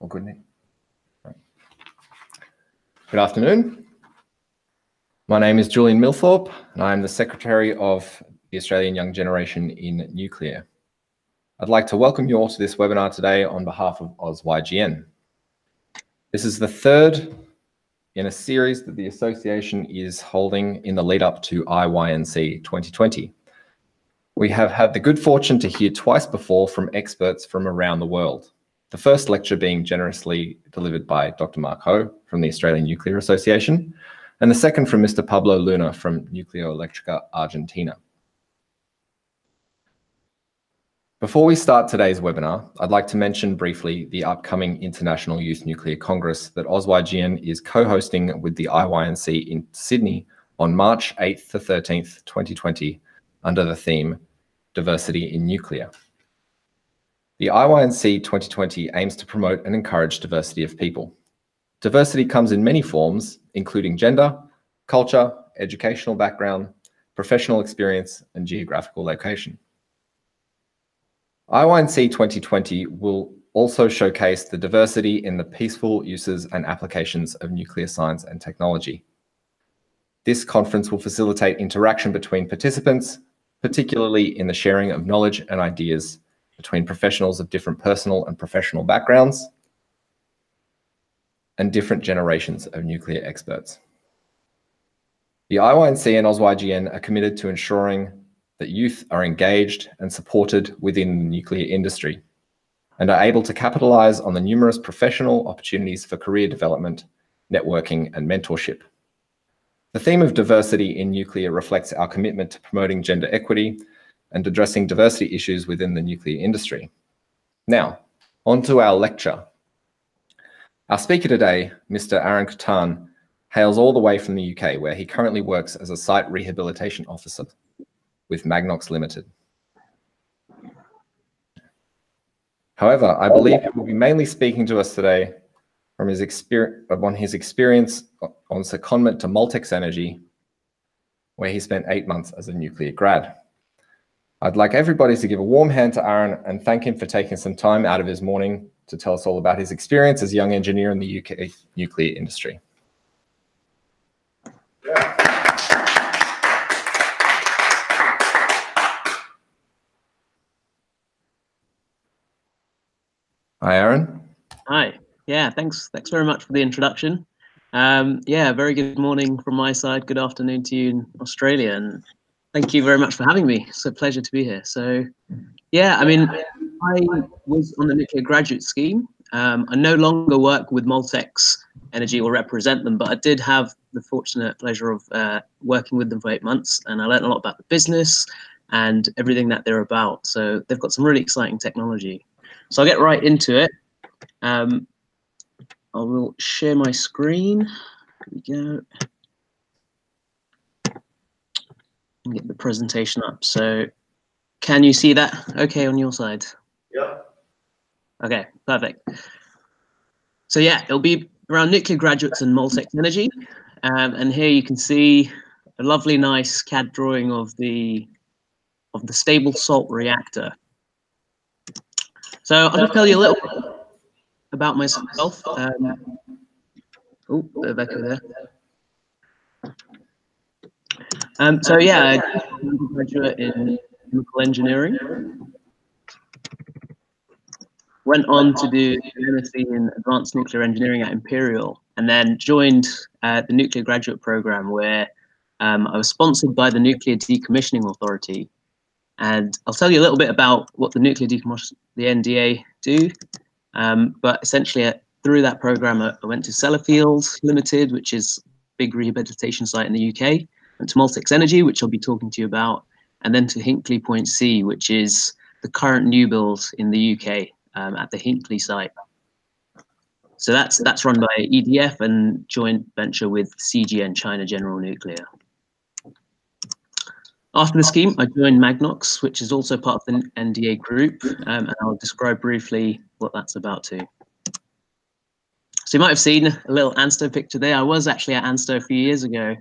All good, Nick? Good afternoon. My name is Julian Milthorpe, and I am the Secretary of the Australian Young Generation in Nuclear. I'd like to welcome you all to this webinar today on behalf of AusYGN. This is the third in a series that the association is holding in the lead up to IYNC 2020. We have had the good fortune to hear twice before from experts from around the world. The first lecture being generously delivered by Dr. Mark Ho from the Australian Nuclear Association, and the second from Mr. Pablo Luna from Nucleoelectrica Argentina. Before we start today's webinar, I'd like to mention briefly the upcoming International Youth Nuclear Congress that AusYGN is co-hosting with the IYNC in Sydney on March 8th to 13th, 2020, under the theme Diversity in Nuclear. The IYNC 2020 aims to promote and encourage diversity of people. Diversity comes in many forms, including gender, culture, educational background, professional experience, and geographical location. IYNC 2020 will also showcase the diversity in the peaceful uses and applications of nuclear science and technology. This conference will facilitate interaction between participants, particularly in the sharing of knowledge and ideas between professionals of different personal and professional backgrounds and different generations of nuclear experts. The IYNC and AusYGN are committed to ensuring that youth are engaged and supported within the nuclear industry and are able to capitalize on the numerous professional opportunities for career development, networking, and mentorship. The theme of diversity in nuclear reflects our commitment to promoting gender equity and addressing diversity issues within the nuclear industry. Now, on to our lecture. Our speaker today, Mr. Arun Khuttan, hails all the way from the UK, where he currently works as a site rehabilitation officer with Magnox Limited. However, I believe he will be mainly speaking to us today from his experience on secondment to Moltex Energy, where he spent 8 months as a nuclear grad. I'd like everybody to give a warm hand to Arun and thank him for taking some time out of his morning to tell us all about his experience as a young engineer in the UK nuclear industry. Hi, Arun. Hi. Yeah, thanks very much for the introduction. Yeah, very good morning from my side. Good afternoon to you in Australia, and thank you very much for having me. It's a pleasure to be here. So, yeah, I mean, I was on the nuclear graduate scheme. I no longer work with Moltex Energy or represent them, but I did have the fortunate pleasure of working with them for 8 months, and I learned a lot about the business and everything that they're about. So they've got some really exciting technology. So I'll get right into it. I will share my screen. Here we go. And get the presentation up. So can you see that okay on your side? Yeah. Okay, perfect. So yeah, it'll be around nuclear graduates and Moltex Energy. And here you can see a lovely, nice CAD drawing of the stable salt reactor. So I'll just tell you a little bit about myself. Oh, bit of echo there. So yeah, I'm a graduate in chemical engineering. Went on to do MSc in advanced nuclear engineering at Imperial, and then joined the nuclear graduate program where I was sponsored by the Nuclear Decommissioning Authority. And I'll tell you a little bit about what the nuclear decommissioning, the NDA, do. But essentially, through that program, I went to Sellafield Limited, which is a big rehabilitation site in the UK, and to Multics Energy, which I'll be talking to you about, and then to Hinkley Point C, which is the current new build in the UK at the Hinkley site. So that's run by EDF and joint venture with CGN, China General Nuclear. After the scheme, I joined Magnox, which is also part of the NDA group, and I'll describe briefly what that's about too. So you might have seen a little ANSTO picture there. I was actually at ANSTO a few years ago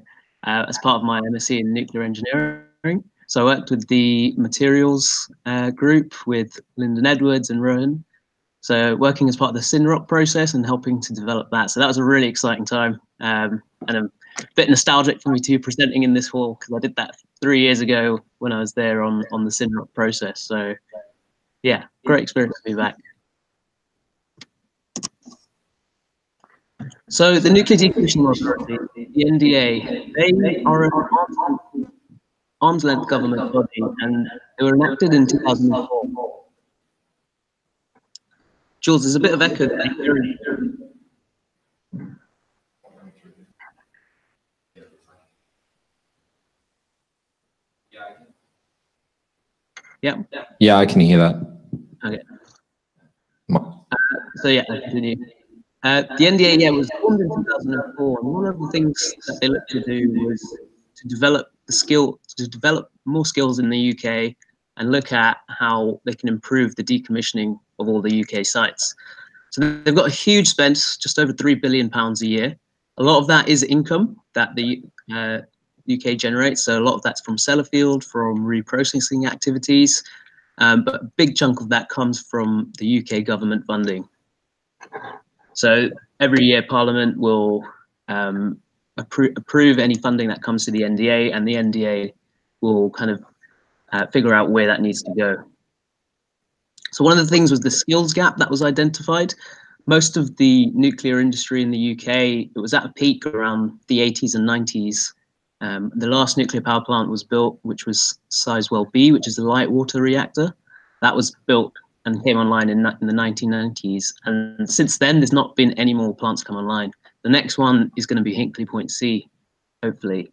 as part of my MSc in nuclear engineering. So I worked with the materials group with Lyndon Edwards and Rowan So working as part of the Synrock process and helping to develop that. So that was a really exciting time, and a bit nostalgic for me too, presenting in this hall, because I did that 3 years ago when I was there on the Synrock process. So yeah, great experience to be back. So the Nuclear Decommissioning Authority, the NDA, they are an arm's length government body, and they were enacted in 2004. Jules, there's a bit of echo there. Yeah. Yeah, I can hear that. Okay. So yeah, I'll continue. The NDA was formed in 2004, and one of the things that they looked to do was to develop more skills in the UK and look at how they can improve the decommissioning of all the UK sites. So they've got a huge spend, just over £3 billion a year. A lot of that is income that the UK generates. So a lot of that's from Sellafield, from reprocessing activities, but a big chunk of that comes from the UK government funding. So every year Parliament will approve any funding that comes to the NDA, and the NDA will kind of figure out where that needs to go. So one of the things was the skills gap that was identified. Most of the nuclear industry in the UK, it was at a peak around the 80s and 90s. The last nuclear power plant was built, which was Sizewell B, which is a light water reactor. That was built and came online in the 1990s. And since then, there's not been any more plants come online. The next one is going to be Hinkley Point C, hopefully.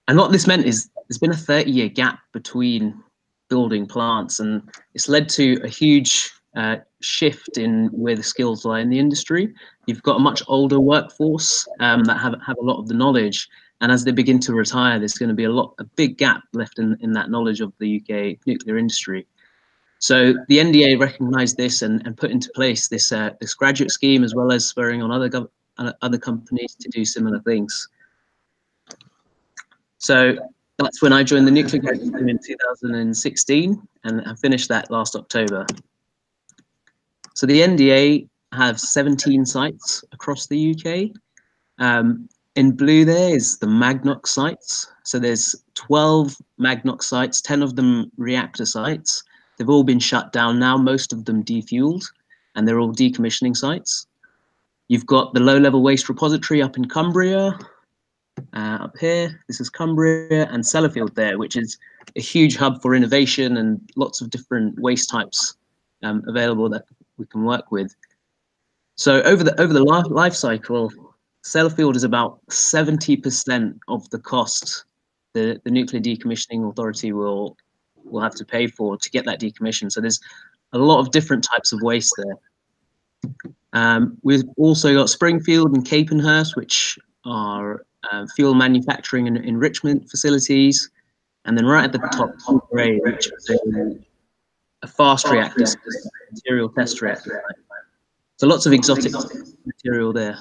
And what this meant is there's been a 30-year gap between building plants, and it's led to a huge shift in where the skills lie in the industry. You've got a much older workforce that have a lot of the knowledge, and as they begin to retire, there's going to be a big gap left in that knowledge of the UK nuclear industry. So the NDA recognised this and put into place this graduate scheme, as well as spurring on other companies to do similar things. So that's when I joined the nuclear graduate scheme in 2016, and I finished that last October. So the NDA have 17 sites across the UK. In blue there is the Magnox sites. So there's 12 Magnox sites, 10 of them reactor sites. They've all been shut down now, most of them defueled, and they're all decommissioning sites. You've got the low-level waste repository up in Cumbria, up here. This is Cumbria, and Sellafield there, which is a huge hub for innovation and lots of different waste types available that we can work with. So over the life cycle, Sellafield is about 70% of the cost the Nuclear Decommissioning Authority will have to pay for to get that decommissioned. So there's a lot of different types of waste there. We've also got Springfield and Capenhurst, which are fuel manufacturing and enrichment facilities. And then right at the top, Gray, which is a fast reactor, material test reactor. So lots of exotic material there.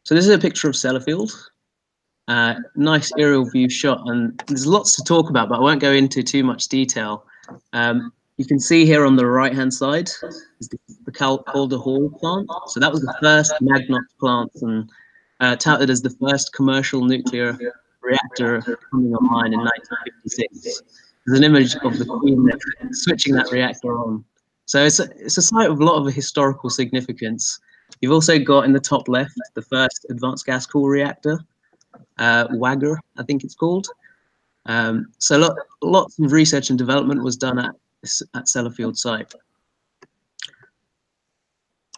So this is a picture of Sellafield. Nice aerial view shot, and there's lots to talk about, but I won't go into too much detail. You can see here on the right-hand side is the Calder Hall plant. So that was the first Magnox plant, and touted as the first commercial nuclear reactor coming online in 1956. There's an image of the Queen there switching that reactor on. So it's a site of a lot of historical significance. You've also got in the top left the first advanced gas core reactor, WAGR, I think it's called. So lots of research and development was done at Sellafield site.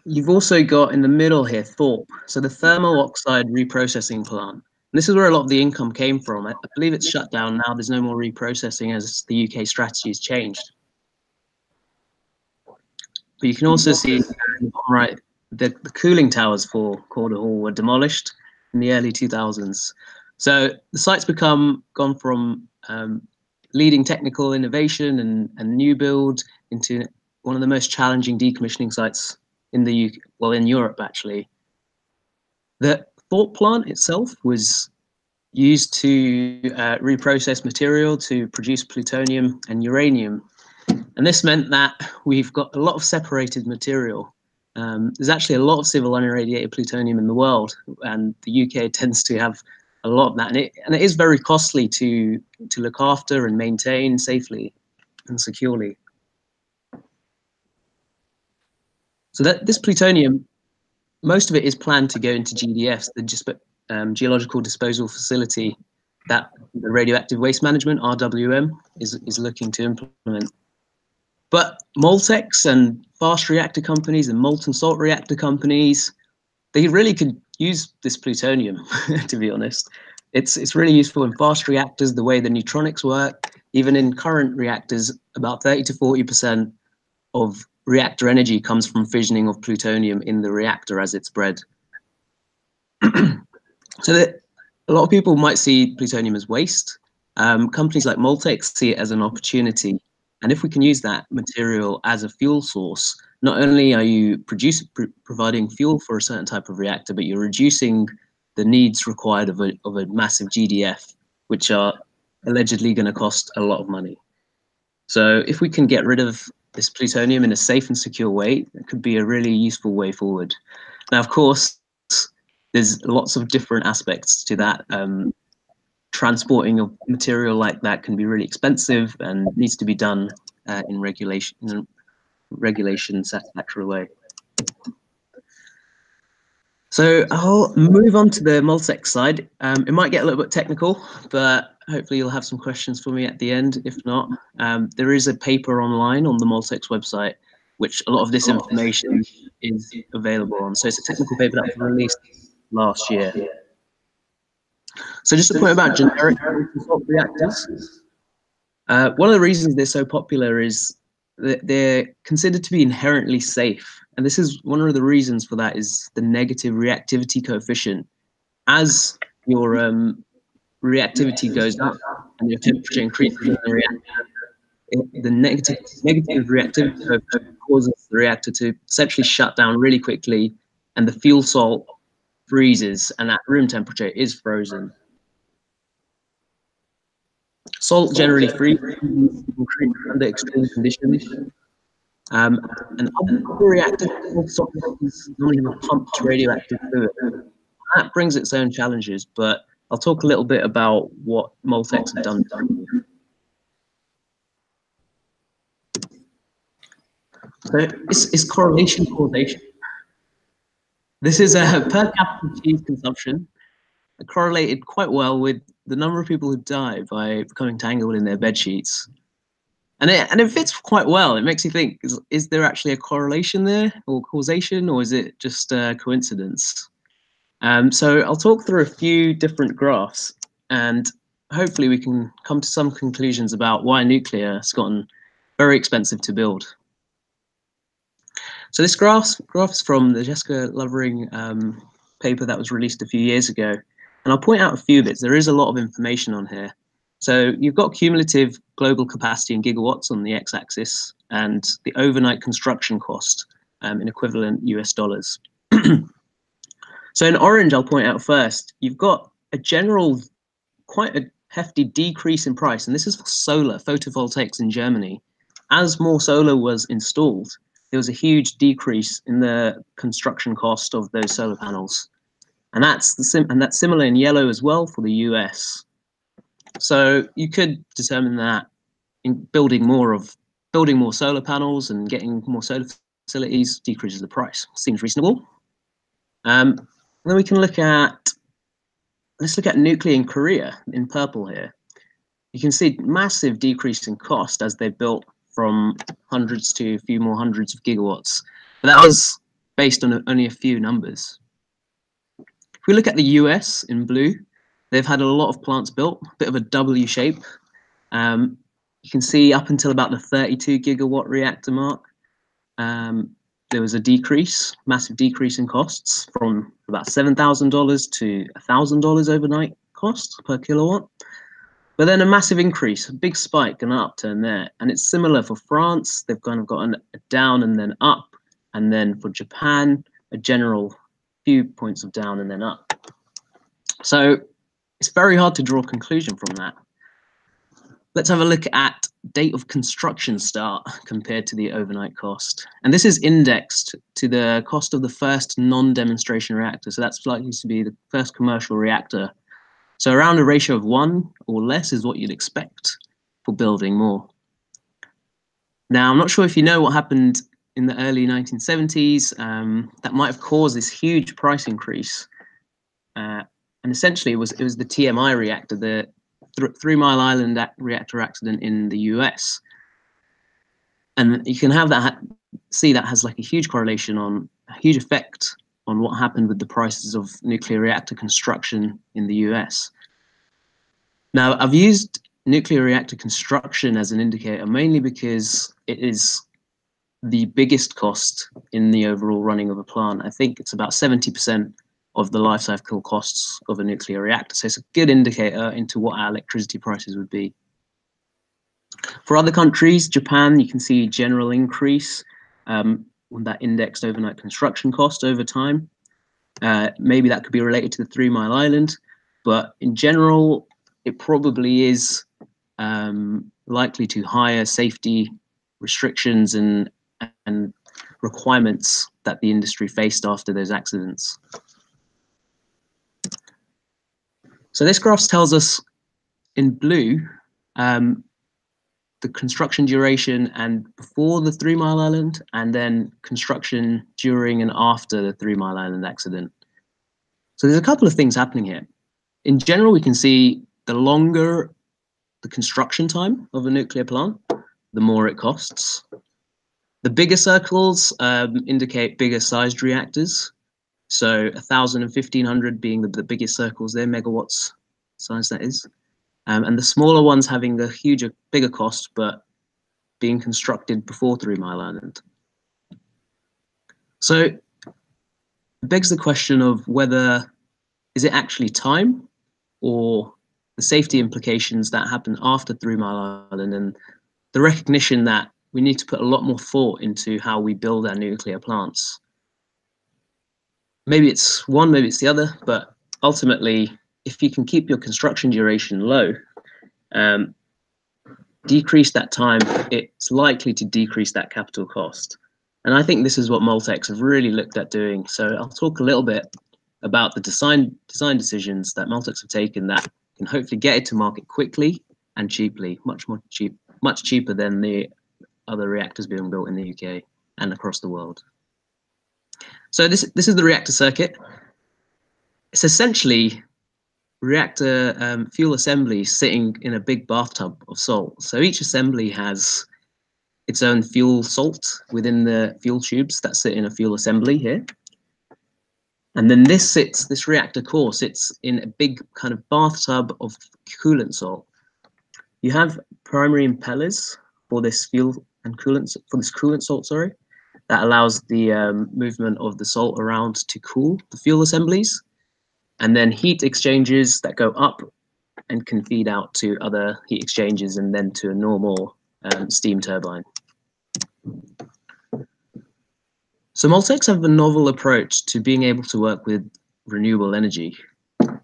You've also got in the middle here Thorpe, so the thermal oxide reprocessing plant. And this is where a lot of the income came from. I believe it's shut down now. There's no more reprocessing as the UK strategy has changed. But you can also see on the bottom right, the cooling towers for Calder Hall were demolished in the early 2000s. So the site's gone from leading technical innovation and new build into one of the most challenging decommissioning sites in the UK, well, in Europe actually. The Thorpe plant itself was used to reprocess material to produce plutonium and uranium. And this meant that we've got a lot of separated material. There's actually a lot of civil unirradiated plutonium in the world, and the UK tends to have a lot of that. And it is very costly to look after and maintain safely and securely. So that this plutonium, most of it is planned to go into GDFs, the Geological Disposal Facility that the Radioactive Waste Management, RWM, is looking to implement. But Moltex and fast reactor companies and molten salt reactor companies, they really could use this plutonium, to be honest. It's really useful in fast reactors, the way the neutronics work. Even in current reactors, about 30 to 40% of reactor energy comes from fissioning of plutonium in the reactor as it's bred. So that a lot of people might see plutonium as waste. Companies like Moltex see it as an opportunity. And if we can use that material as a fuel source, not only are you providing fuel for a certain type of reactor, but you're reducing the needs required of a massive GDF, which are allegedly going to cost a lot of money. So if we can get rid of this plutonium in a safe and secure way, it could be a really useful way forward. Now, of course, there's lots of different aspects to that. Transporting of material like that can be really expensive and needs to be done in regulation satisfactory way. So I'll move on to the Moltex side. It might get a little bit technical, but hopefully you'll have some questions for me at the end. If not, there is a paper online on the Moltex website, which a lot of this information is available on. So it's a technical paper that was released last year. So just a point about generic salt reactors. One of the reasons they're so popular is that they're considered to be inherently safe. And this is one of the reasons for that is the negative reactivity coefficient. As your reactivity goes up and your temperature increases in the reactor, the negative reactivity coefficient causes the reactor to essentially shut down really quickly, and the fuel salt freezes, and at room temperature is frozen. Salt generally freezes under extreme conditions. And other reactors normally have a pumped radioactive fluid. That brings its own challenges, but I'll talk a little bit about what Moltex have done. So it's correlation causation. This is a per capita cheese consumption correlated quite well with the number of people who die by becoming tangled in their bed sheets. And it fits quite well. It makes you think, is there actually a correlation there or causation, or is it just a coincidence? So I'll talk through a few different graphs, and hopefully we can come to some conclusions about why nuclear has gotten very expensive to build. So this graph's from the Jessica Lovering paper that was released a few years ago. And I'll point out a few bits. There is a lot of information on here. So you've got cumulative global capacity in gigawatts on the x-axis and the overnight construction cost in equivalent US dollars. So in orange, I'll point out first, you've got a general, quite a hefty decrease in price. And this is for solar photovoltaics in Germany. As more solar was installed, there was a huge decrease in the construction cost of those solar panels. And that's similar in yellow as well for the US. So you could determine that in building more solar panels and getting more solar facilities decreases the price. Seems reasonable. Then we can let's look at nuclear in Korea in purple here. You can see massive decrease in cost as they built from hundreds to a few more hundreds of gigawatts. But that was based on only a few numbers. If we look at the US in blue, they've had a lot of plants built, a bit of a W shape. You can see up until about the 32 gigawatt reactor mark, there was a decrease, massive decrease in costs from about $7,000 to $1,000 overnight cost per kilowatt. But then a massive increase, a big spike and an upturn there. And it's similar for France. They've kind of gotten a down and then up. And then for Japan, a general few points of down and then up. So it's very hard to draw a conclusion from that. Let's have a look at date of construction start compared to the overnight cost. And this is indexed to the cost of the first non-demonstration reactor. So that's likely to be the first commercial reactor. So around a ratio of 1 or less is what you'd expect for building more. Now, I'm not sure if you know what happened in the early 1970s that might have caused this huge price increase. And essentially, it was the TMI reactor, the 3 Mile Island reactor accident in the US. And you can have that, see that has like a huge correlation on, a huge effect on what happened with the prices of nuclear reactor construction in the US. Now, I've used nuclear reactor construction as an indicator mainly because it is the biggest cost in the overall running of a plant. I think it's about 70% of the life cycle costs of a nuclear reactor. So it's a good indicator into what our electricity prices would be. For other countries, Japan, you can see general increase on that indexed overnight construction cost over time. Maybe that could be related to the 3 Mile Island, but in general, it probably is likely to higher safety restrictions and requirements that the industry faced after those accidents. So this graph tells us in blue the construction duration and before the 3 Mile Island, and then construction during and after the 3 Mile Island accident. So there's a couple of things happening here. In general, we can see the longer the construction time of a nuclear plant, the more it costs. The bigger circles indicate bigger sized reactors. So 1,000 and 1,500 being the biggest circles there, megawatts size that is. And the smaller ones having a bigger cost, but being constructed before 3 Mile Island. So it begs the question of whether, is it actually time or the safety implications that happen after 3 Mile Island, and the recognition that we need to put a lot more thought into how we build our nuclear plants. Maybe it's one, maybe it's the other, but ultimately, if you can keep your construction duration low, decrease that time, it's likely to decrease that capital cost. And I think this is what Moltex have really looked at doing. So I'll talk a little bit about the design decisions that Moltex have taken that can hopefully get it to market quickly and cheaply, much cheaper than the other reactors being built in the UK and across the world. So this is the reactor circuit. It's essentially reactor fuel assembly sitting in a big bathtub of salt. So each assembly has its own fuel salt within the fuel tubes that sit in a fuel assembly here. And then this reactor core sits in a big kind of bathtub of coolant salt. You have primary impellers for this fuel and coolant, for this coolant salt, sorry, that allows the movement of the salt around to cool the fuel assemblies. And then heat exchangers that go up and can feed out to other heat exchangers and then to a normal steam turbine. So Moltex have a novel approach to being able to work with renewable energy.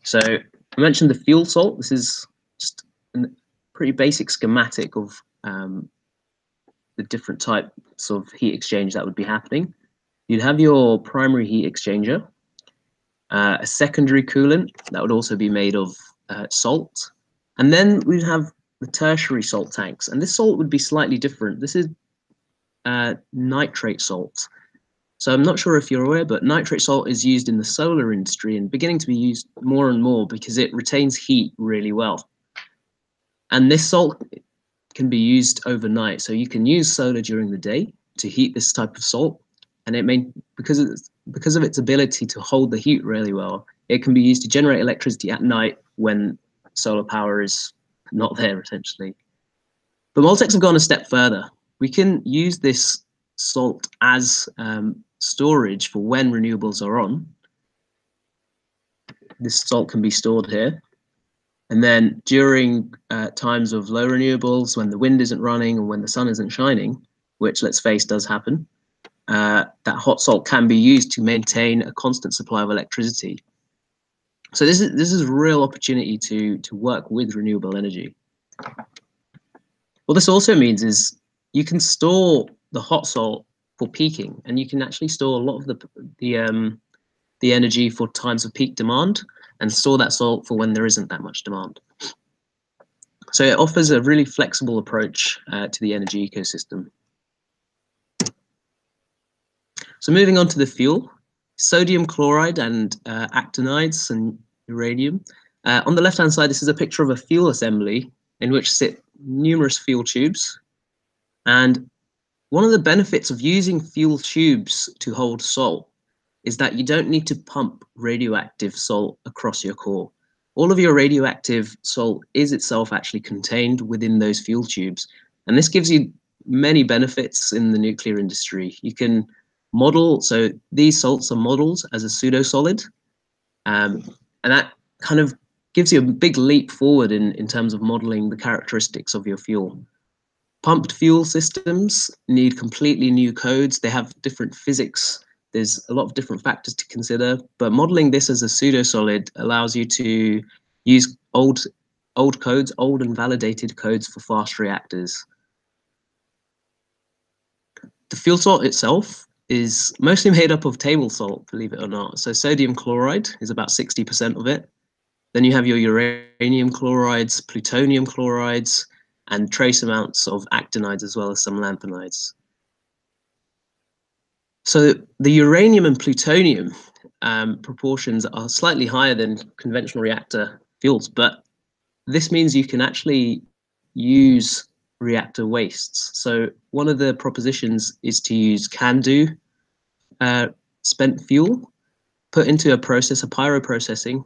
So I mentioned the fuel salt. This is just a pretty basic schematic of the different types of heat exchange that would be happening. You'd have your primary heat exchanger, a secondary coolant that would also be made of salt, and then we'd have the tertiary salt tanks. And this salt would be slightly different. This is nitrate salt. So I'm not sure if you're aware, but nitrate salt is used in the solar industry and beginning to be used more and more because it retains heat really well. And this salt can be used overnight. So you can use solar during the day to heat this type of salt. And it may, because of its ability to hold the heat really well, it can be used to generate electricity at night when solar power is not there, essentially. But Moltex have gone a step further. We can use this salt as storage for when renewables are on. This salt can be stored here. And then during times of low renewables, when the wind isn't running and when the sun isn't shining, which let's face does happen, that hot salt can be used to maintain a constant supply of electricity. So this is a real opportunity to work with renewable energy. What this also means is you can store the hot salt for peaking, and you can actually store a lot of the energy for times of peak demand, and store that salt for when there isn't that much demand. So it offers a really flexible approach to the energy ecosystem. So moving on to the fuel, sodium chloride and actinides and uranium. On the left-hand side, this is a picture of a fuel assembly in which sit numerous fuel tubes. And one of the benefits of using fuel tubes to hold salt is that you don't need to pump radioactive salt across your core. All of your radioactive salt is itself actually contained within those fuel tubes. And this gives you many benefits in the nuclear industry. You can model, so these salts are modeled as a pseudo-solid, and that kind of gives you a big leap forward in terms of modeling the characteristics of your fuel. Pumped fuel systems need completely new codes. They have different physics. There's a lot of different factors to consider, but modeling this as a pseudo-solid allows you to use old codes, old and validated codes for fast reactors. The fuel salt itself is mostly made up of table salt, believe it or not. So sodium chloride is about 60% of it. Then you have your uranium chlorides, plutonium chlorides, and trace amounts of actinides, as well as some lanthanides. So the uranium and plutonium proportions are slightly higher than conventional reactor fuels, but this means you can actually use reactor wastes. So one of the propositions is to use CANDU spent fuel put into a process, a pyroprocessing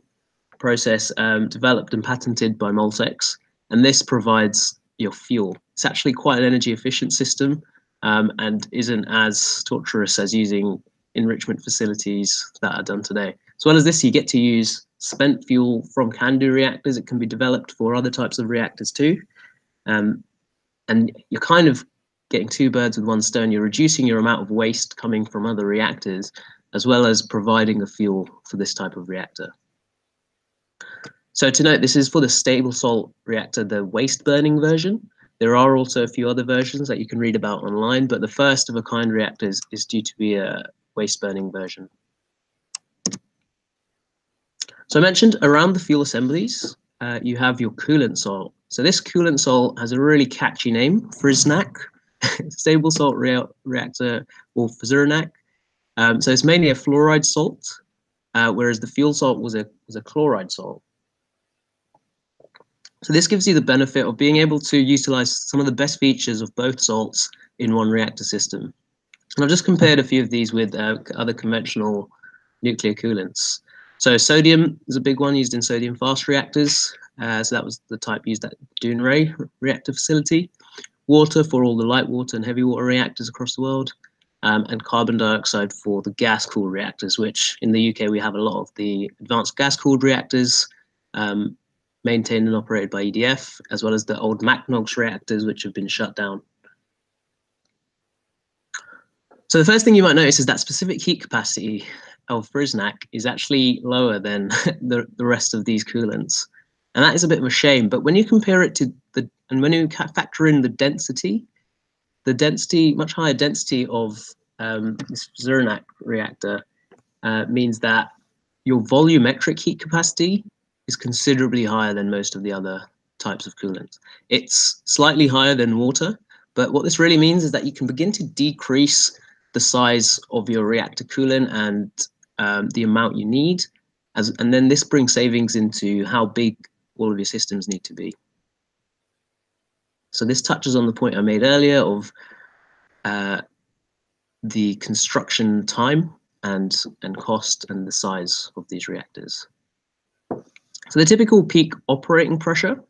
process developed and patented by Moltex, and this provides your fuel. It's actually quite an energy efficient system, and isn't as torturous as using enrichment facilities that are done today. As well as this, you get to use spent fuel from CANDU reactors. It can be developed for other types of reactors too. And you're kind of getting two birds with one stone. You're reducing your amount of waste coming from other reactors, as well as providing the fuel for this type of reactor. So to note, this is for the stable salt reactor, the waste burning version. There are also a few other versions that you can read about online, but the first of a kind reactors is due to be a waste burning version. So I mentioned around the fuel assemblies, you have your coolant salt. So this coolant salt has a really catchy name, FRISNAC, stable salt reactor, or FZRNAC. So it's mainly a fluoride salt, whereas the fuel salt was a chloride salt. So this gives you the benefit of being able to utilize some of the best features of both salts in one reactor system. And I've just compared a few of these with other conventional nuclear coolants. So sodium is a big one used in sodium fast reactors. So that was the type used at Dounreay reactor facility. Water for all the light water and heavy water reactors across the world. And carbon dioxide for the gas-cooled reactors, which in the UK we have a lot of the advanced gas-cooled reactors maintained and operated by EDF, as well as the old MacNogs reactors, which have been shut down. So the first thing you might notice is that specific heat capacity of FRISNAC is actually lower than the rest of these coolants. And that is a bit of a shame, but when you compare it to and when you factor in the density, much higher density of this FZRNAC reactor means that your volumetric heat capacity is considerably higher than most of the other types of coolants. It's slightly higher than water, but what this really means is that you can begin to decrease the size of your reactor coolant and the amount you need, and then this brings savings into how big all of your systems need to be. So this touches on the point I made earlier of the construction time and cost and the size of these reactors. So the typical peak operating pressure,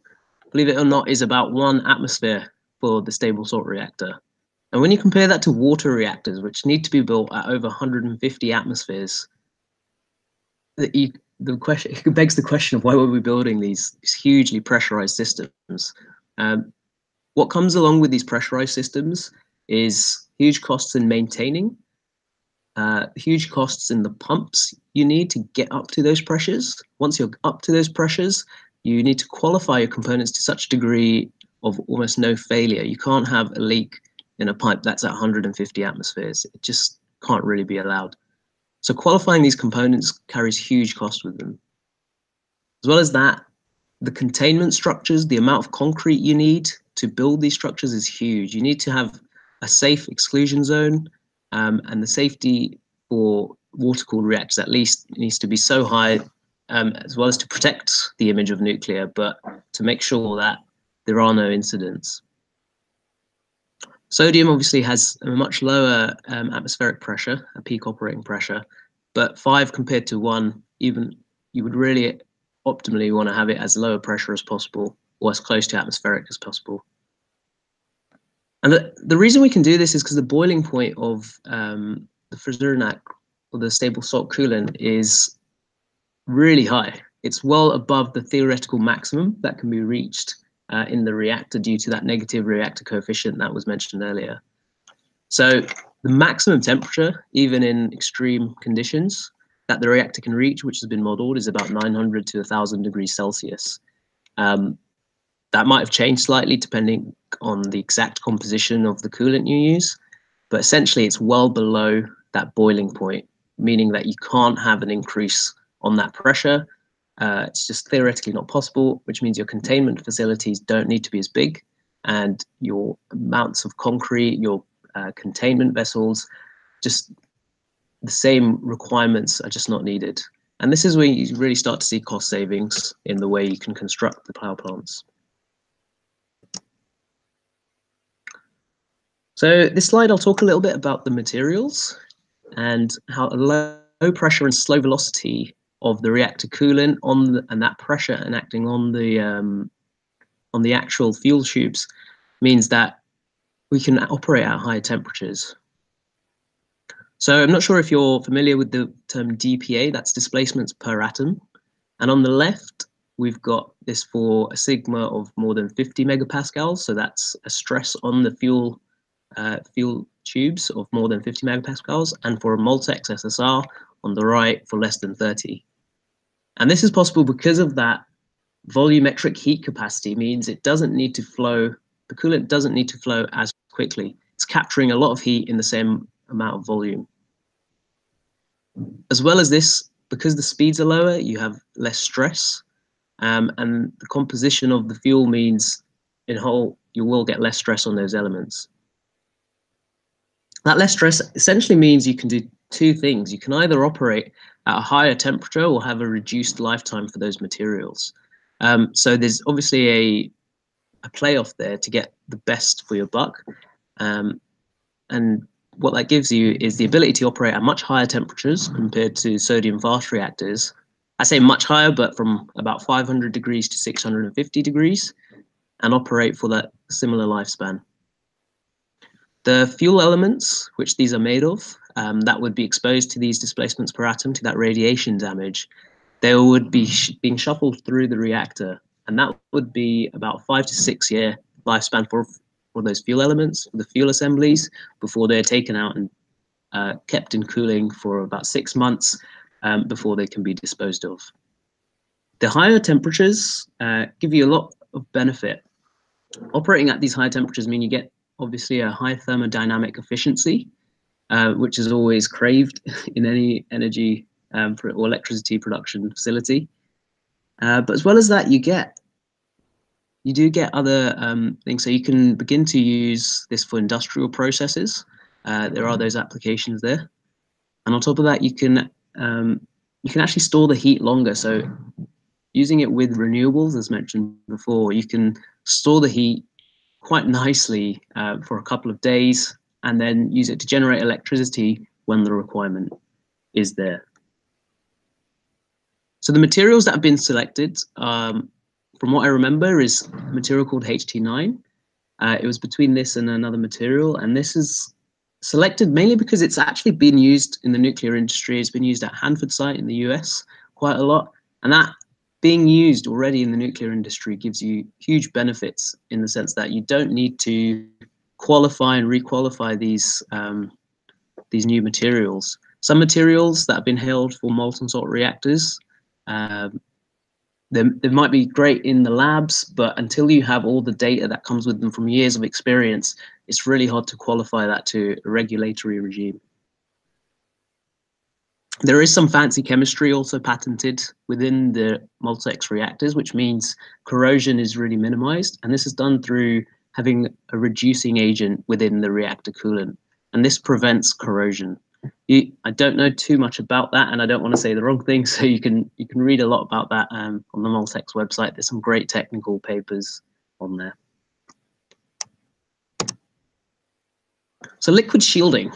believe it or not, is about 1 atmosphere for the stable salt reactor. And when you compare that to water reactors, which need to be built at over 150 atmospheres, it begs the question of why were we building these hugely pressurized systems? What comes along with these pressurized systems is huge costs in maintaining. huge costs in the pumps you need to get up to those pressures. Once you're up to those pressures, you need to qualify your components to such a degree of almost no failure. You can't have a leak in a pipe that's at 150 atmospheres. It just can't really be allowed. So qualifying these components carries huge cost with them. As well as that, the containment structures, the amount of concrete you need to build these structures is huge. You need to have a safe exclusion zone, and the safety for water-cooled reactors at least needs to be so high, as well as to protect the image of nuclear, but to make sure that there are no incidents. Sodium obviously has a much lower atmospheric pressure, a peak operating pressure, but 5 compared to 1, even you would really optimally want to have it as low a pressure as possible, or as close to atmospheric as possible. And the reason we can do this is because the boiling point of the Frisurinak, or the stable salt coolant, is really high. It's well above the theoretical maximum that can be reached in the reactor due to that negative reactor coefficient that was mentioned earlier. So the maximum temperature, even in extreme conditions, that the reactor can reach, which has been modeled, is about 900 to 1,000 degrees Celsius. That might have changed slightly depending on the exact composition of the coolant you use, but essentially it's well below that boiling point, meaning that you can't have an increase on that pressure. It's just theoretically not possible, which means your containment facilities don't need to be as big, and your amounts of concrete, your containment vessels, just the same requirements are just not needed. And this is where you really start to see cost savings in the way you can construct the power plants. So this slide, I'll talk a little bit about the materials and how a low pressure and slow velocity of the reactor coolant and that pressure and acting on the actual fuel tubes means that we can operate at higher temperatures. So I'm not sure if you're familiar with the term DPA, that's displacements per atom. And on the left, we've got this for a sigma of more than 50 megapascals. So that's a stress on the fuel tubes of more than 50 megapascals, and for a Moltex SSR on the right for less than 30. And this is possible because of that volumetric heat capacity, means it doesn't need to flow, the coolant doesn't need to flow as quickly. It's capturing a lot of heat in the same amount of volume. As well as this, because the speeds are lower, you have less stress, and the composition of the fuel means in whole you will get less stress on those elements. That less stress essentially means you can do two things. You can either operate at a higher temperature or have a reduced lifetime for those materials. So there's obviously a playoff there to get the best for your buck. And what that gives you is the ability to operate at much higher temperatures compared to sodium fast reactors. I say much higher, but from about 500 degrees to 650 degrees, and operate for that similar lifespan. The fuel elements, which these are made of, that would be exposed to these displacements per atom, to that radiation damage, they would be being shuffled through the reactor, and that would be about 5 to 6 year lifespan for those fuel elements, the fuel assemblies, before they're taken out and kept in cooling for about 6 months before they can be disposed of. The higher temperatures give you a lot of benefit. Operating at these high temperatures mean you get obviously a high thermodynamic efficiency, which is always craved in any energy or electricity production facility. But as well as that, you do get other things. So you can begin to use this for industrial processes. There are those applications there. And on top of that, you can actually store the heat longer. So using it with renewables, as mentioned before, you can store the heat quite nicely for a couple of days, and then use it to generate electricity when the requirement is there. So the materials that have been selected, from what I remember, is a material called HT9. It was between this and another material, and this is selected mainly because it's actually been used in the nuclear industry. It's been used at Hanford site in the US quite a lot, and that being used already in the nuclear industry gives you huge benefits in the sense that you don't need to qualify and requalify these these new materials. Some materials that have been held for molten salt reactors, they might be great in the labs, but until you have all the data that comes with them from years of experience, it's really hard to qualify that to a regulatory regime. There is some fancy chemistry also patented within the Moltex reactors, which means corrosion is really minimized. And this is done through having a reducing agent within the reactor coolant. And this prevents corrosion. I don't know too much about that, and I don't want to say the wrong thing, so you can read a lot about that on the Moltex website. There's some great technical papers on there. So liquid shielding.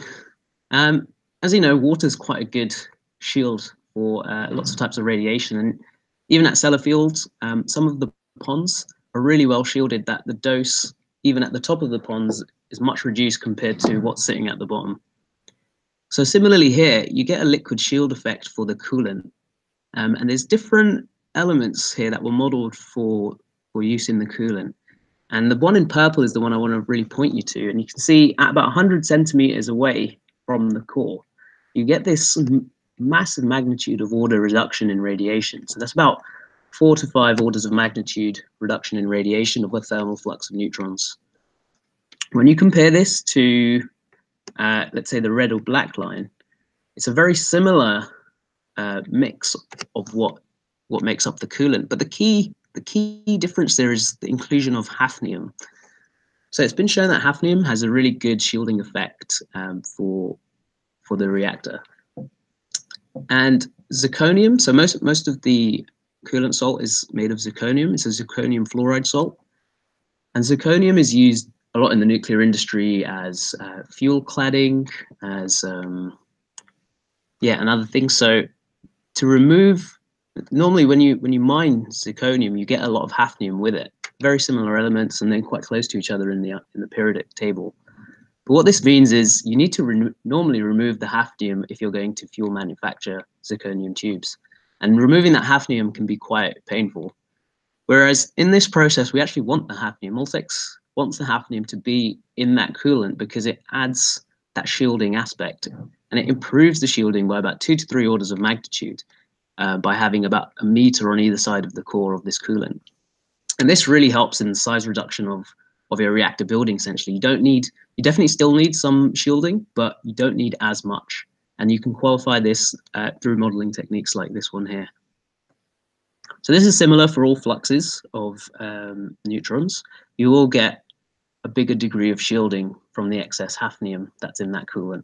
As you know, water is quite a good shield for lots of types of radiation, and even at Sellafield, some of the ponds are really well shielded that the dose, even at the top of the ponds, is much reduced compared to what's sitting at the bottom. So similarly here, you get a liquid shield effect for the coolant. And there's different elements here that were modeled for use in the coolant. And the one in purple is the one I want to really point you to. And you can see at about 100 centimeters away from the core, you get this massive magnitude of order reduction in radiation. So that's about 4 to 5 orders of magnitude reduction in radiation of a thermal flux of neutrons. When you compare this to let's say the red or black line, it's a very similar mix of what makes up the coolant. But the key difference there is the inclusion of hafnium. So it's been shown that hafnium has a really good shielding effect for the reactor. And zirconium, so most of the coolant salt is made of zirconium. It's a zirconium fluoride salt. And zirconium is used a lot in the nuclear industry as fuel cladding, as and other things. So to remove, normally when you mine zirconium, you get a lot of hafnium with it. Very similar elements, and then quite close to each other in the periodic table. But what this means is you need to normally remove the hafnium if you're going to fuel manufacture zirconium tubes, and removing that hafnium can be quite painful. Whereas in this process, we actually want the hafnium. Moltex wants the hafnium to be in that coolant because it adds that shielding aspect, and it improves the shielding by about 2 to 3 orders of magnitude by having about 1 meter on either side of the core of this coolant. And this really helps in the size reduction of your reactor building. Essentially, you definitely still need some shielding, but you don't need as much. And you can qualify this through modeling techniques like this one here. So this is similar for all fluxes of neutrons. You will get a bigger degree of shielding from the excess hafnium that's in that coolant.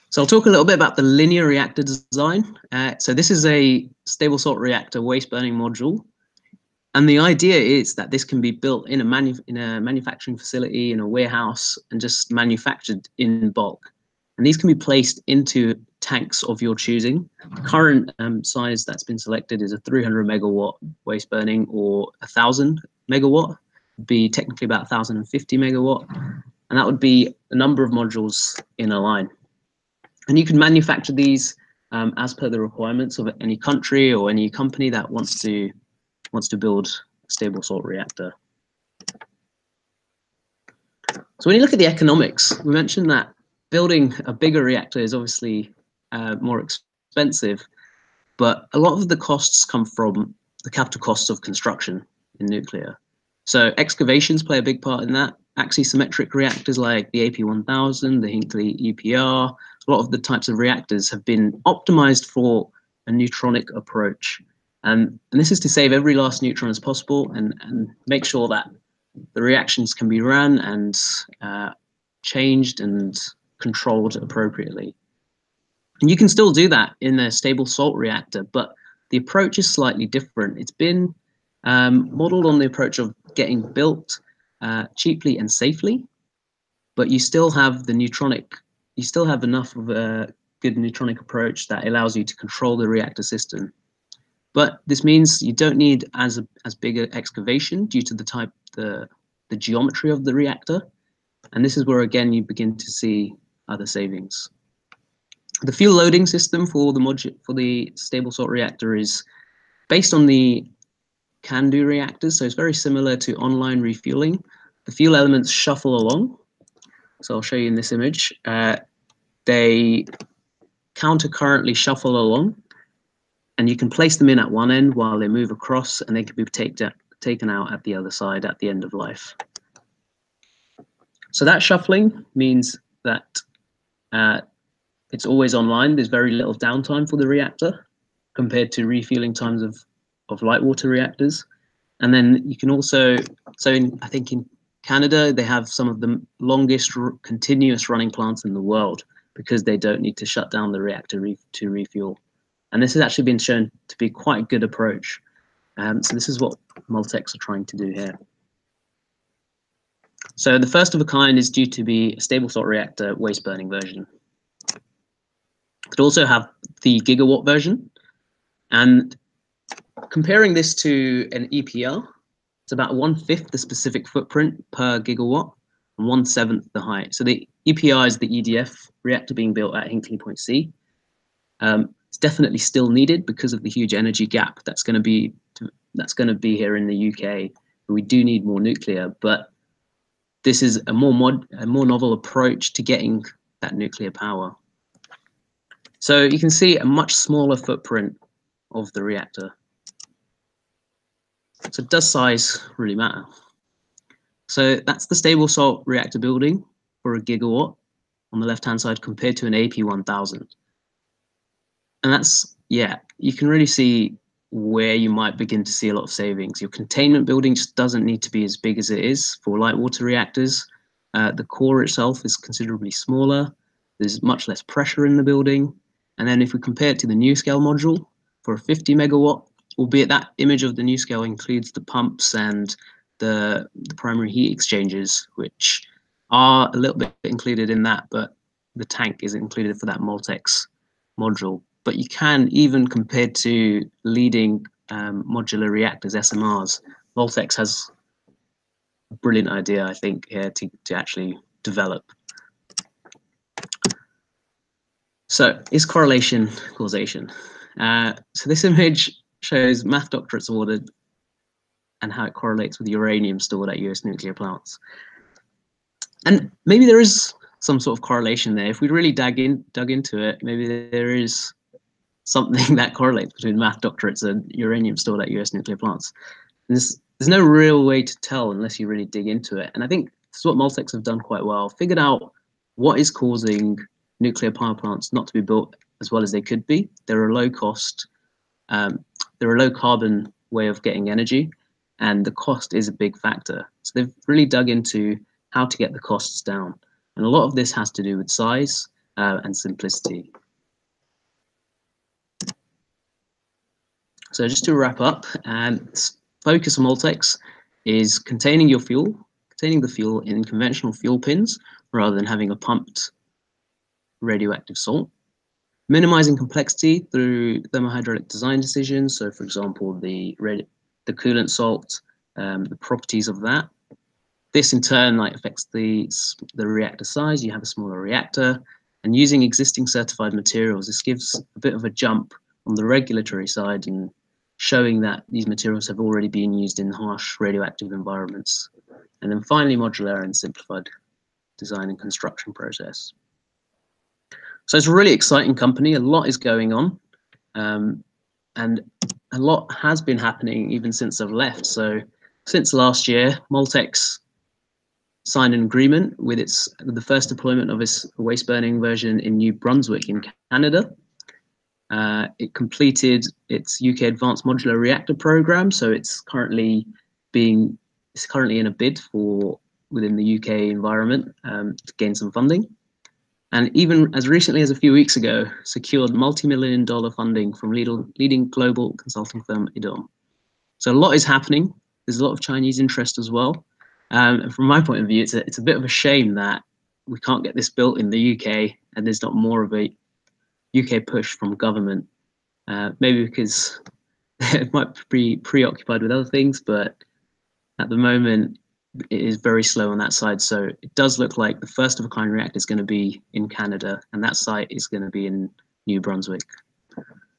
So I'll talk a little bit about the linear reactor design. So this is a stable salt reactor waste burning module. And the idea is that this can be built in a manufacturing facility, in a warehouse, and just manufactured in bulk. And these can be placed into tanks of your choosing. The current size that's been selected is a 300 megawatt waste burning, or 1,000 megawatt, would be technically about 1,050 megawatt. And that would be a number of modules in a line. And you can manufacture these as per the requirements of any country or any company that wants to build a stable salt reactor. So when you look at the economics, we mentioned that building a bigger reactor is obviously more expensive, but a lot of the costs come from the capital costs of construction in nuclear. So excavations play a big part in that. Axisymmetric reactors like the AP1000, the Hinkley EPR, a lot of the types of reactors have been optimized for a neutronic approach. And this is to save every last neutron as possible and make sure that the reactions can be run and changed and controlled appropriately. And you can still do that in a stable salt reactor, but the approach is slightly different. It's been modeled on the approach of getting built cheaply and safely, but you still have the neutronic, you still have enough of a good neutronic approach that allows you to control the reactor system. But this means you don't need as big an excavation due to the geometry of the reactor. And this is where, again, you begin to see other savings. The fuel loading system for the stable salt reactor is based on the CANDU reactors. So it's very similar to online refueling. the fuel elements shuffle along. So I'll show you in this image. They countercurrently shuffle along, and you can place them in at one end while they move across, and they can be taken out at the other side at the end of life. So that shuffling means that it's always online. There's very little downtime for the reactor compared to refueling times of light water reactors. And then you can also, I think in Canada, they have some of the longest continuous running plants in the world because they don't need to shut down the reactor to refuel. And this has actually been shown to be quite a good approach. So this is what Moltex are trying to do here. So the first of a kind is due to be a stable salt reactor waste burning version. Could also have the gigawatt version. And comparing this to an EPR, it's about 1/5 the specific footprint per gigawatt and 1/7 the height. So the EPR is the EDF reactor being built at Hinkley Point C. It's definitely still needed because of the huge energy gap that's going to be here in the UK. We do need more nuclear, but this is a more novel approach to getting that nuclear power. So you can see a much smaller footprint of the reactor. So does size really matter? So that's the stable salt reactor building for a gigawatt on the left-hand side compared to an AP1000. And that's, yeah, you can really see where you might begin to see a lot of savings. Your containment building just doesn't need to be as big as it is for light water reactors. The core itself is considerably smaller. There's much less pressure in the building. And then if we compare it to the NuScale module for a 50 megawatt, albeit that image of the NuScale includes the pumps and the primary heat exchangers, which are a little bit included in that, but the tank is included for that Moltex module. But you can, even compared to leading modular reactors, SMRs, Moltex has a brilliant idea, I think, here to actually develop. So is correlation causation? So this image shows math doctorates awarded and how it correlates with uranium stored at US nuclear plants. And maybe there is some sort of correlation there. If we really dug into it, maybe there is something that correlates between math doctorates and uranium stored at US nuclear plants. And there's no real way to tell unless you really dig into it. And I think this is what Moltex have done quite well, figured out what is causing nuclear power plants not to be built as well as they could be. They're a low cost, they're a low carbon way of getting energy, and the cost is a big factor. So they've really dug into how to get the costs down. And a lot of this has to do with size and simplicity. So just to wrap up, focus on Moltex is containing the fuel in conventional fuel pins rather than having a pumped radioactive salt. Minimizing complexity through thermohydraulic design decisions. So for example, the coolant salt, the properties of that. This in turn affects the reactor size. You have a smaller reactor, and using existing certified materials, this gives a bit of a jump on the regulatory side and showing that these materials have already been used in harsh radioactive environments. And then finally, modular and simplified design and construction process. So it's a really exciting company. A lot is going on, and a lot has been happening even since I've left. So since last year, Moltex signed an agreement with the first deployment of its waste burning version in New Brunswick in Canada. It completed its UK Advanced Modular Reactor program, so it's currently in a bid within the UK environment to gain some funding. And even as recently as a few weeks ago, secured multi-million-dollar funding from leading global consulting firm IDOM. So a lot is happening. There's a lot of Chinese interest as well. And from my point of view, it's a bit of a shame that we can't get this built in the UK and there's not more of a UK push from government. Maybe because it might be preoccupied with other things, but at the moment, it is very slow on that side. So it does look like the first of a kind reactor is going to be in Canada, and that site is going to be in New Brunswick.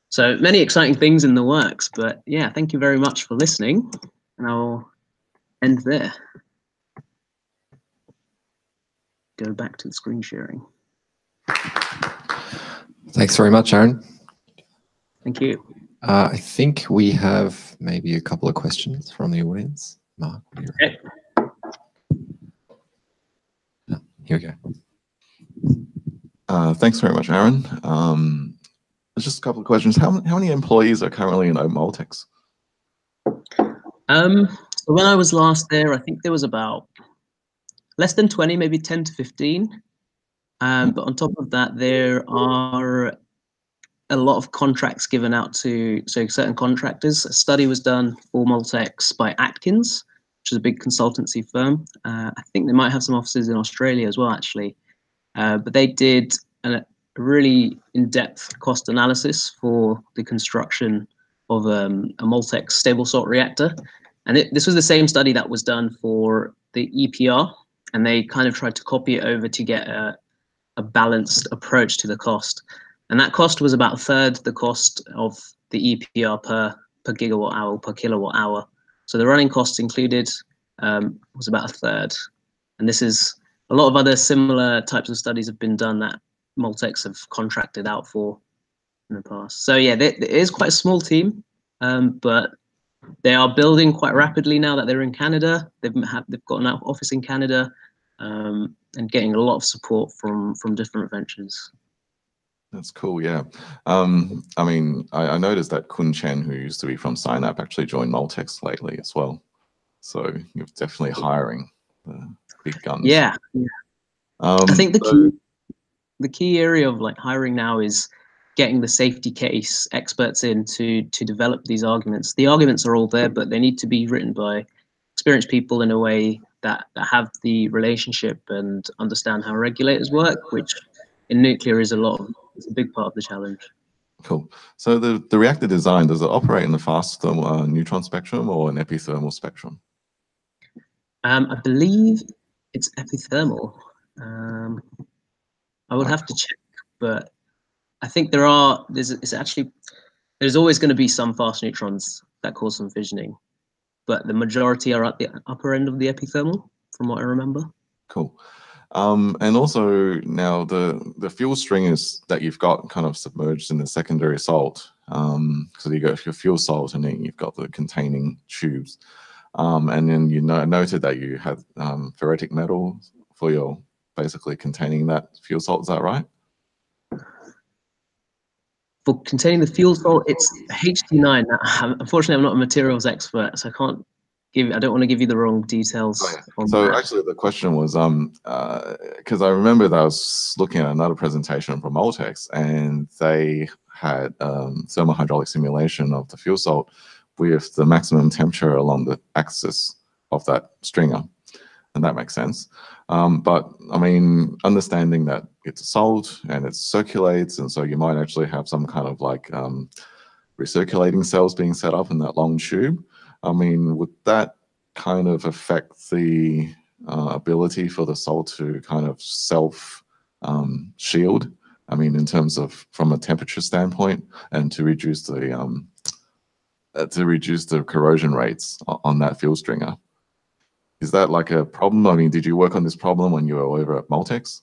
So many exciting things in the works, but yeah, thank you very much for listening, and I'll end there. go back to the screen sharing. Thanks very much, Aaron. Thank you. I think we have maybe a couple of questions from the audience. Mark, okay. Here we go. Thanks very much, Aaron. Just a couple of questions. How many employees are currently in Moltex? So when I was last there, I think there was about less than 20, maybe 10 to 15. But on top of that, there are a lot of contracts given out to certain contractors. A study was done for Moltex by Atkins, which is a big consultancy firm. I think they might have some offices in Australia as well, actually. But they did a really in-depth cost analysis for the construction of a Moltex stable salt reactor. And this was the same study that was done for the EPR, and they kind of tried to copy it over to get a balanced approach to the cost. And that cost was about a third the cost of the EPR per gigawatt hour, per kilowatt hour. So the running costs included was about a third. And this is a lot of other similar types of studies have been done that Moltex have contracted out for in the past. So yeah, it is quite a small team, but they are building quite rapidly now that they're in Canada. They've got an office in Canada and getting a lot of support from different ventures. That's cool, yeah. I mean, I noticed that Kun Chen, who used to be from Synap, actually joined Moltex lately as well. So you're definitely hiring the big guns. Yeah. I think the key area of like hiring now is getting the safety case experts in to develop these arguments. The arguments are all there, but they need to be written by experienced people in a way that have the relationship and understand how regulators work, which in nuclear is it's a big part of the challenge. Cool. So the reactor design, does it operate in the fast thermal neutron spectrum or an epithermal spectrum? I believe it's epithermal. I would have to check, but I think there's always going to be some fast neutrons that cause some fissioning, but the majority are at the upper end of the epithermal, from what I remember. Cool. And also now the fuel stringers that you've got kind of submerged in the secondary salt. So you got your fuel salt and then you've got the containing tubes. And then you noted that you had ferritic metal for your basically containing that fuel salt. Is that right? For containing the fuel salt, it's HD9. Unfortunately, I'm not a materials expert, so I don't want to give you the wrong details. Oh, yeah. So actually the question was, because I remember that I was looking at another presentation from Moltex and they had thermohydraulic simulation of the fuel salt with the maximum temperature along the axis of that stringer. And that makes sense. But I mean, understanding that it's a salt and it circulates, and so you might actually have some kind of like recirculating cells being set up in that long tube. I mean, would that kind of affect the ability for the salt to kind of self shield? I mean, in terms of from a temperature standpoint, and to reduce the corrosion rates on that fuel stringer. Is that like a problem? I mean, did you work on this problem when you were over at Moltex?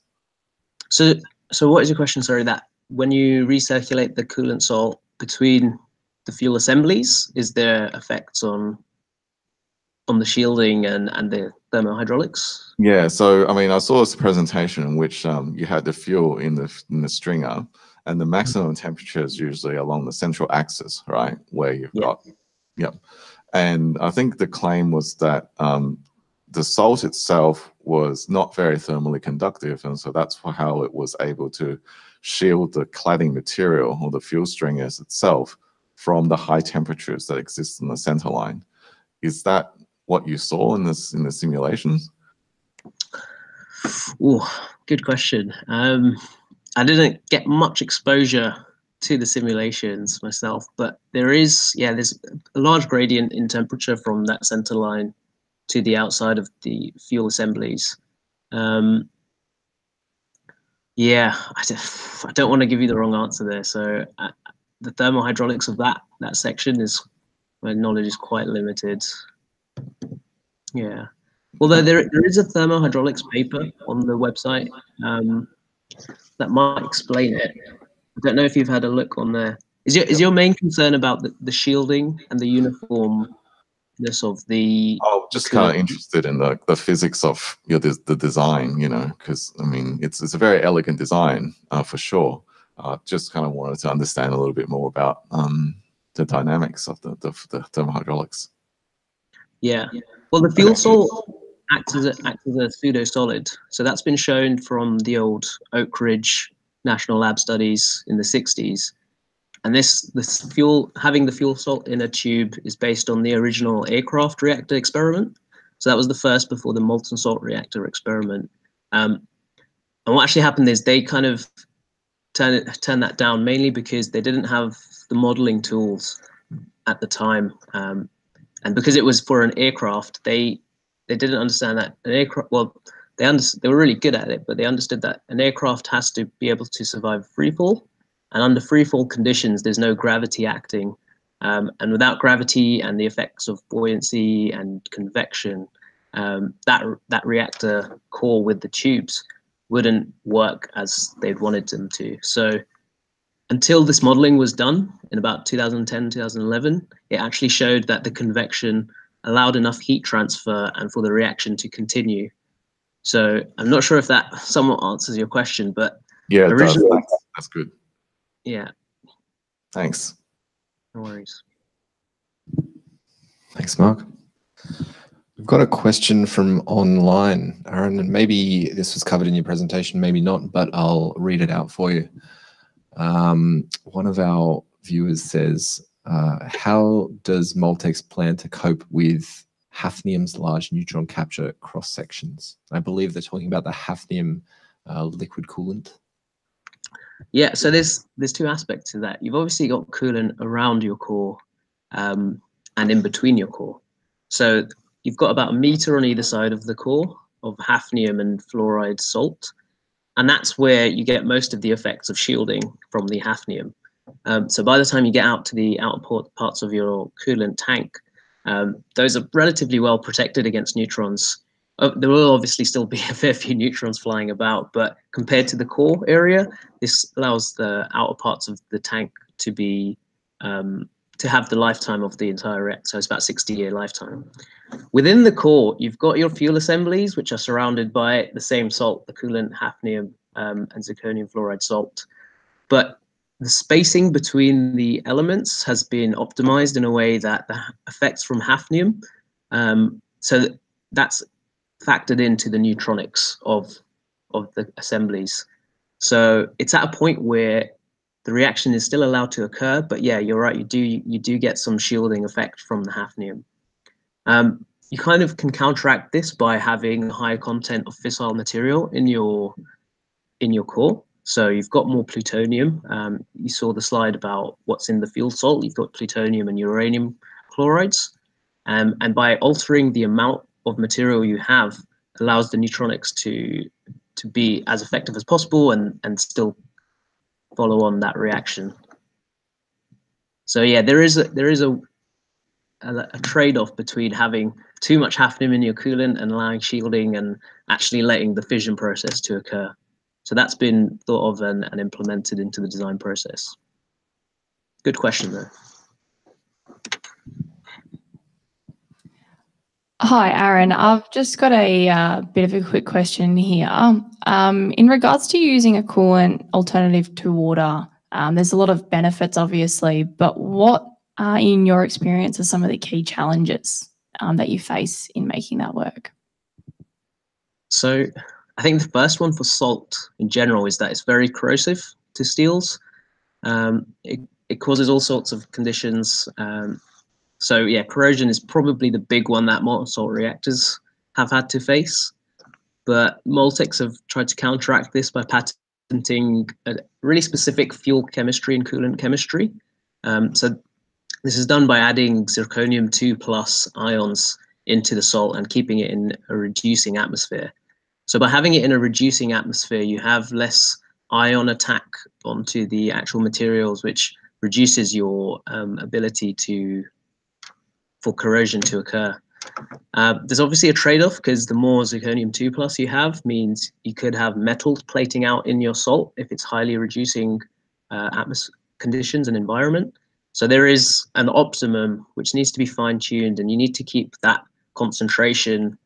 So what is your question? Sorry, that when you recirculate the coolant salt between the fuel assemblies, is there effects on the shielding and the thermohydraulics? Yeah. So I mean, I saw this presentation in which you had the fuel in the stringer, and the maximum temperature is usually along the central axis, right, where you've got. Yep. And I think the claim was that the salt itself was not very thermally conductive, and so that's how it was able to shield the cladding material or the fuel stringers itself from the high temperatures that exist in the center line. Is that what you saw in the simulations? Oh, good question. I didn't get much exposure to the simulations myself, but there's a large gradient in temperature from that center line to the outside of the fuel assemblies. I don't want to give you the wrong answer there. So the thermohydraulics of that section my knowledge is quite limited. Yeah. Although there is a thermohydraulics paper on the website that might explain it. I don't know if you've had a look on there. Is your main concern about the shielding and the uniformness of the? Oh, just kind of interested in the physics of the design, because I mean it's a very elegant design for sure. Just kind of wanted to understand a little bit more about the dynamics of the thermohydraulics. Yeah, well, the fuel salt acts as a pseudo solid, so that's been shown from the old Oak Ridge National Lab studies in the 60s. And this having the fuel salt in a tube is based on the original aircraft reactor experiment. So that was the first before the molten salt reactor experiment. And what actually happened is they kind of turned that down, mainly because they didn't have the modeling tools at the time. And because it was for an aircraft, they didn't understand that an aircraft, well, they were really good at it, but they understood that an aircraft has to be able to survive free fall. And under free fall conditions, there's no gravity acting. And without gravity and the effects of buoyancy and convection, that reactor core with the tubes wouldn't work as they'd wanted them to. So until this modeling was done in about 2010, 2011, it actually showed that the convection allowed enough heat transfer and for the reaction to continue. So I'm not sure if that somewhat answers your question, but yeah, that's good. Yeah. Thanks. No worries. Thanks, Mark. We've got a question from online, Aaron, and maybe this was covered in your presentation, maybe not, but I'll read it out for you. One of our viewers says, how does Moltex plan to cope with hafnium's large neutron capture cross sections? I believe they're talking about the hafnium liquid coolant. Yeah, so there's two aspects to that. You've obviously got coolant around your core and in between your core. So you've got about 1 meter on either side of the core of hafnium and fluoride salt. And that's where you get most of the effects of shielding from the hafnium. So by the time you get out to the outer parts of your coolant tank, those are relatively well protected against neutrons. There will obviously still be a fair few neutrons flying about, but compared to the core area, this allows the outer parts of the tank to be to have the lifetime of the entire reactor. So it's about 60-year lifetime. Within the core, you've got your fuel assemblies, which are surrounded by the same salt, the coolant, hafnium, and zirconium fluoride salt. But the spacing between the elements has been optimized in a way that the effects from hafnium, so that's factored into the neutronics of the assemblies. So it's at a point where the reaction is still allowed to occur, but yeah, you're right, you do get some shielding effect from the hafnium. You kind of can counteract this by having a higher content of fissile material in your core. So you've got more plutonium. You saw the slide about what's in the fuel salt. You've got plutonium and uranium chlorides. And by altering the amount of material you have, allows the neutronics to be as effective as possible and still follow on that reaction. So yeah, there is a trade-off between having too much hafnium in your coolant and allowing shielding and actually letting the fission process to occur. So that's been thought of and implemented into the design process. Good question though. Hi, Aaron. I've just got a bit of a quick question here. In regards to using a coolant alternative to water, there's a lot of benefits, obviously, but what are, in your experience, are some of the key challenges that you face in making that work? So I think the first one for salt in general is that it's very corrosive to steels. It causes all sorts of conditions. So yeah, corrosion is probably the big one that molten salt reactors have had to face. But Multics have tried to counteract this by patenting a really specific fuel chemistry and coolant chemistry. So this is done by adding zirconium 2+ ions into the salt and keeping it in a reducing atmosphere. So by having it in a reducing atmosphere, you have less ion attack onto the actual materials, which reduces your ability for corrosion to occur. There's obviously a trade-off, because the more zirconium-2+ you have means you could have metals plating out in your salt if it's highly reducing atmosphere conditions and environment. So there is an optimum which needs to be fine-tuned, and you need to keep that concentration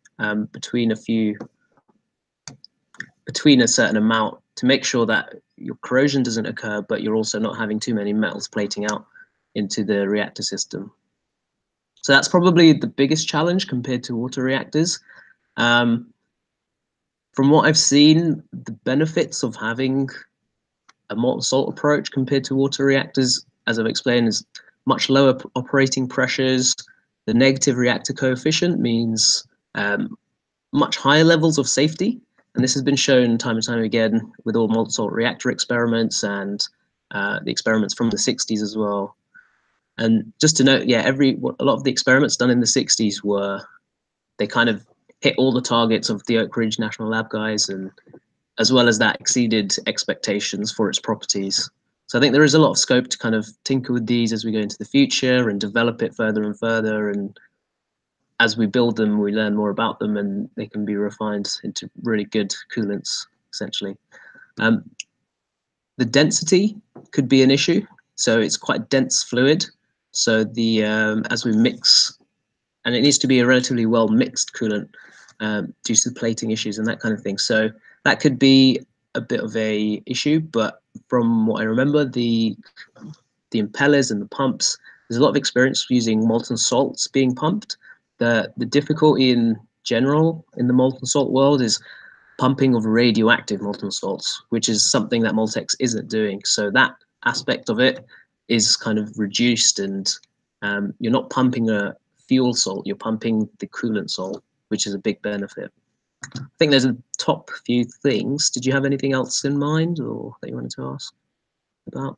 between a certain amount to make sure that your corrosion doesn't occur, but you're also not having too many metals plating out into the reactor system. So that's probably the biggest challenge compared to water reactors. From what I've seen, the benefits of having a molten salt approach compared to water reactors, as I've explained, is much lower operating pressures. The negative reactor coefficient means much higher levels of safety. And this has been shown time and time again with all molten salt reactor experiments and the experiments from the 60s as well. And just to note, yeah, a lot of the experiments done in the 60s they kind of hit all the targets of the Oak Ridge National Lab guys, and as well as that exceeded expectations for its properties. So I think there is a lot of scope to kind of tinker with these as we go into the future and develop it further and further. And as we build them, we learn more about them, and they can be refined into really good coolants, essentially. The density could be an issue. So it's quite dense fluid. So as we mix, and it needs to be a relatively well mixed coolant due to the plating issues and that kind of thing. So that could be a bit of a issue, but from what I remember, the impellers and the pumps, there's a lot of experience using molten salts being pumped. The difficulty in general in the molten salt world is pumping of radioactive molten salts, which is something that Moltex isn't doing. So that aspect of it is kind of reduced, and you're not pumping a fuel salt, you're pumping the coolant salt, which is a big benefit. I think there's a top few things. Did you have anything else in mind or that you wanted to ask about?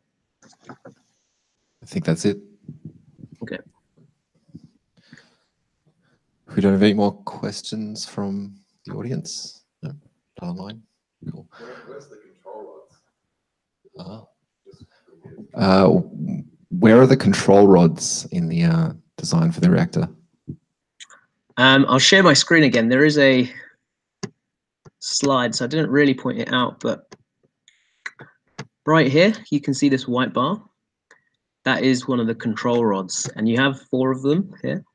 I think that's it. Okay. We don't have any more questions from the audience? No, not online. Cool. Where's the control rods? Where are the control rods in the design for the reactor? I'll share my screen again. There is a slide, so I didn't really point it out, but right here you can see this white bar. That is one of the control rods, and you have 4 of them here.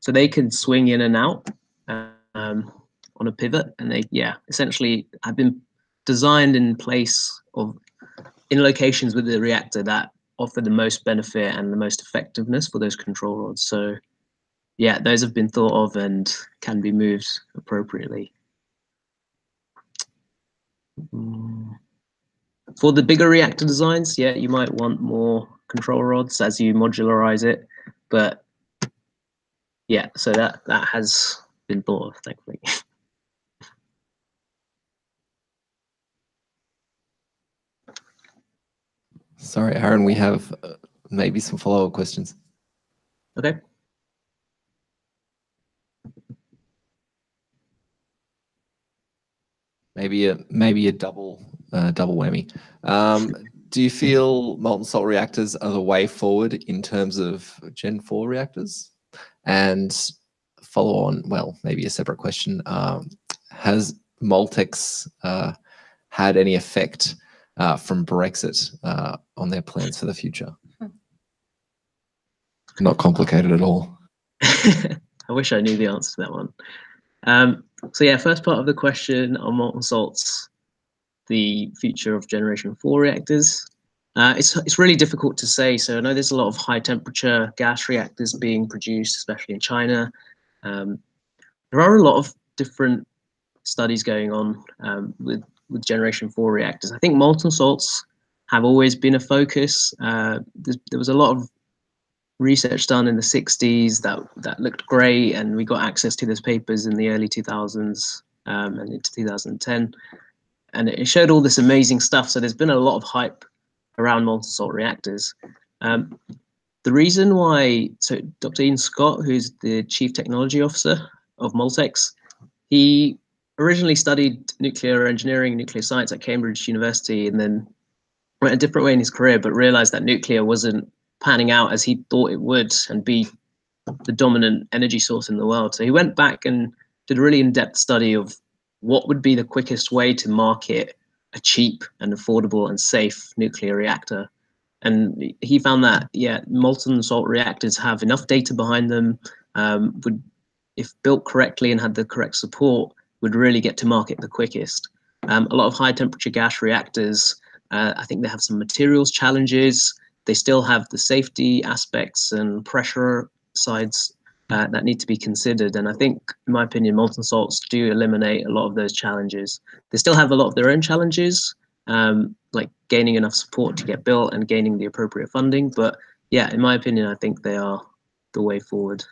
So they can swing in and out on a pivot, and they, essentially have been designed in place in locations with the reactor that offer the most benefit and the most effectiveness for those control rods. So yeah, those have been thought of and can be moved appropriately. For the bigger reactor designs, yeah, you might want more control rods as you modularize it, but yeah, so that has been thought of, thankfully. Sorry, Aaron, we have maybe some follow-up questions. Okay. Maybe a double whammy. Do you feel molten salt reactors are the way forward in terms of Gen 4 reactors? And follow on, well, maybe a separate question. Has Moltex had any effect from Brexit on their plans for the future? Not complicated at all. I wish I knew the answer to that one. So yeah, first part of the question on molten salts, the future of Generation 4 reactors. It's really difficult to say. So I know there's a lot of high temperature gas reactors being produced, especially in China. There are a lot of different studies going on with Generation 4 reactors. I think molten salts have always been a focus. There was a lot of research done in the 60s that looked great, and we got access to those papers in the early 2000s and into 2010. And it showed all this amazing stuff. So there's been a lot of hype around molten salt reactors. The reason why, so Dr. Ian Scott, who's the Chief Technology Officer of Moltex, he originally studied nuclear engineering, nuclear science at Cambridge University, and then went a different way in his career, but realized that nuclear wasn't panning out as he thought it would and be the dominant energy source in the world. So he went back and did a really in-depth study of what would be the quickest way to market a cheap and affordable and safe nuclear reactor. And he found that, yeah, molten salt reactors have enough data behind them, would, if built correctly and had the correct support, would really get to market the quickest. A lot of high temperature gas reactors, I think they have some materials challenges. They still have the safety aspects and pressure sides that need to be considered. And I think, in my opinion, molten salts do eliminate a lot of those challenges. They still have a lot of their own challenges, like gaining enough support to get built and gaining the appropriate funding. But yeah, in my opinion, I think they are the way forward.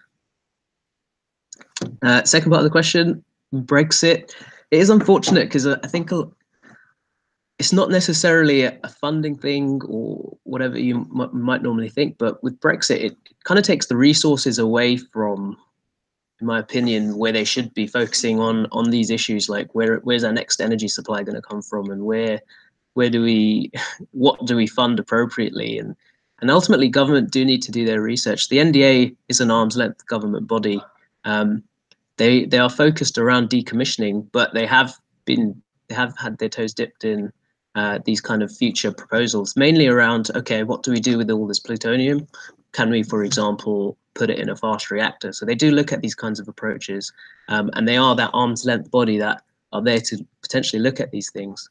Second part of the question, Brexit. It is unfortunate because I think it's not necessarily a funding thing or whatever you might normally think, but with Brexit, it kind of takes the resources away from, in my opinion, where they should be focusing on these issues, like where's our next energy supply going to come from, and what do we fund appropriately, and ultimately government do need to do their research. The NDA is an arm's length government body. They are focused around decommissioning, but they have had their toes dipped in these kind of future proposals, mainly around, okay, what do we do with all this plutonium? Can we, for example, put it in a fast reactor? So they do look at these kinds of approaches, and they are that arm's length body that are there to potentially look at these things.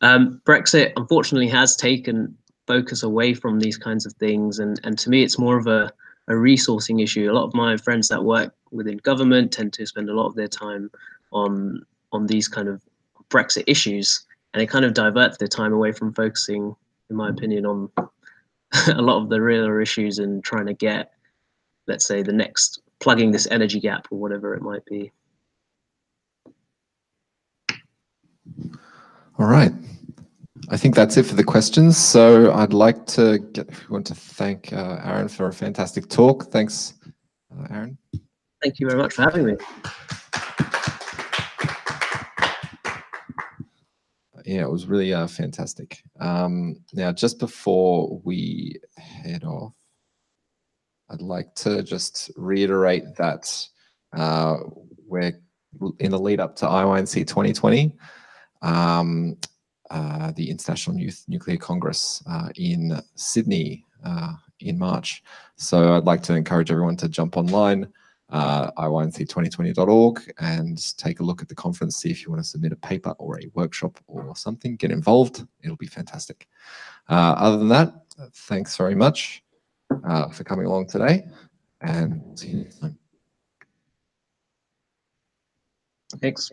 Brexit, unfortunately, has taken focus away from these kinds of things, and to me, it's more of a resourcing issue. A lot of my friends that work within government tend to spend a lot of their time on these kind of Brexit issues, and it kind of diverts their time away from focusing, in my opinion, on a lot of the realer issues and trying to get, let's say, the next plugging this energy gap or whatever it might be. All right. I think that's it for the questions. So I'd like to thank Arun for a fantastic talk. Thanks, Arun. Thank you very much for having me. Yeah, it was really fantastic. Now, just before we head off, I'd like to just reiterate that we're in the lead up to IYNC 2020, the International Nuclear Congress in Sydney in March. So I'd like to encourage everyone to jump online, iync2020.org, and take a look at the conference, see if you want to submit a paper or a workshop or something, get involved. It'll be fantastic. Other than that, thanks very much for coming along today, and see you next time. Thanks.